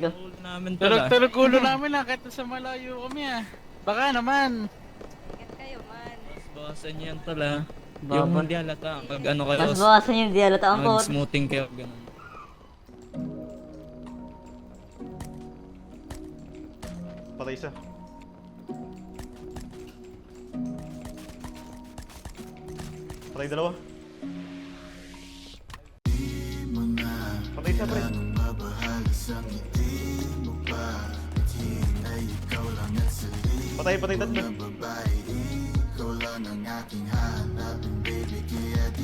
ko. Ulo namin tala. Tulog ulo namin lang kahit sa malayo kami ah. Baka naman. Ingat kayo, man. Bawasan niyo yan tala. Baba. Yung hindi halata. Mag ano kayo. Mas bawasan yung di halata ang Mag kot. smoothing kayo. Ganun. Patay isa. Patay dalawa. Patay isa, pre. Patay tatlo.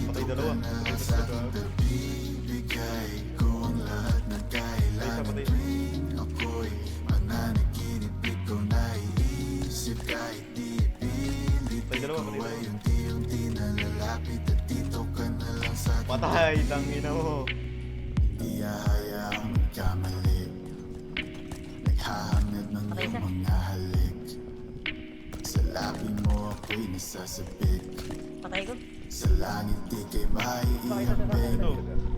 Patay dalawa. Patay tatlo. Patay isa. Patay dalawa. Patay, tangina mo. Di hahayaang magkamali. Naghahangad ng Patay isa. iyong mga halik. Sa labi mo ako'y nasasabik. Patay ko. Sa langit di kay maiihambing.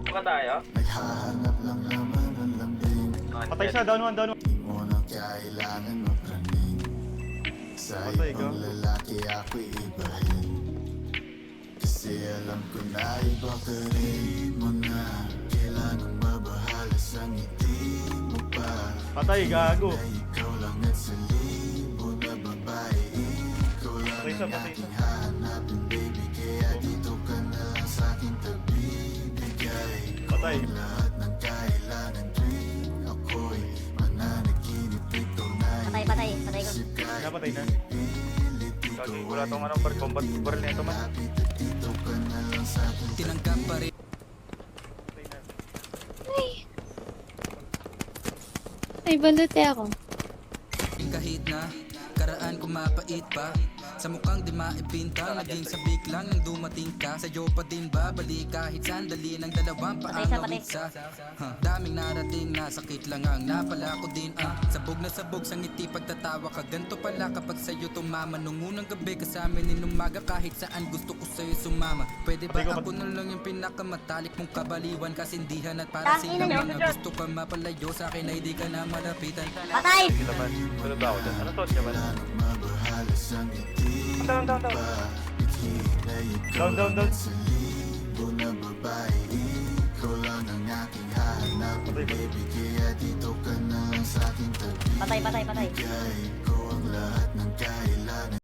Naghahanap lang naman ng lambing. Patay isa, down one. Di mo na kailangan mapraning. Sa Patay ka. ibang lalaki ako'y ibahin. Kasi alam ko na iba ka rin mo na. Kailangang mabahala sa ngiti mo pa. Patay, gago. Na ikaw lang at sa libo na babae. Ikaw lang Patay isa, ang patay aking isa. hahanapin, baby. Kaya dito ka na lang sa aking tabi. Bigay ko Patay. ang lahat ng kailangan rin. Ako'y mananaginip, ikaw na Patay ko. Napatay na. Gagi, wala tong anong combat barrel nito man. Dito ka na lang sa aking Tinanggap pa rin Patay na. Ay, balute ako. kahit na karaan kumapait pa. Sa mukhang di maipinta, naging sabik lang nang dumating ka. Sa'yo pa din babalik kahit sandali ng dalawang paangawit sa daming narating na sakit lang ang napala ko din. Sabog na sabog sa ngiti pagtatawa ka. Ganto pala kapag sa'yo tumama. Nung unang gabi kasama in umaga kahit saan gusto ko sa'yo sumama. Pwede ba ako na lang yung pinakamatalik mong kabaliwan, kasindihan at para Tangina silang nyo. mga gusto ka mapalayo sa akin ay di ka na malapitan. Patay! mabahala sa ngiti. Down. Sa libo na babae, ikaw lang ang aking hahanapin, baby. Kaya dito ka na lang sa aking tabi. Patay. Bigay ko ang lahat ng kailangan.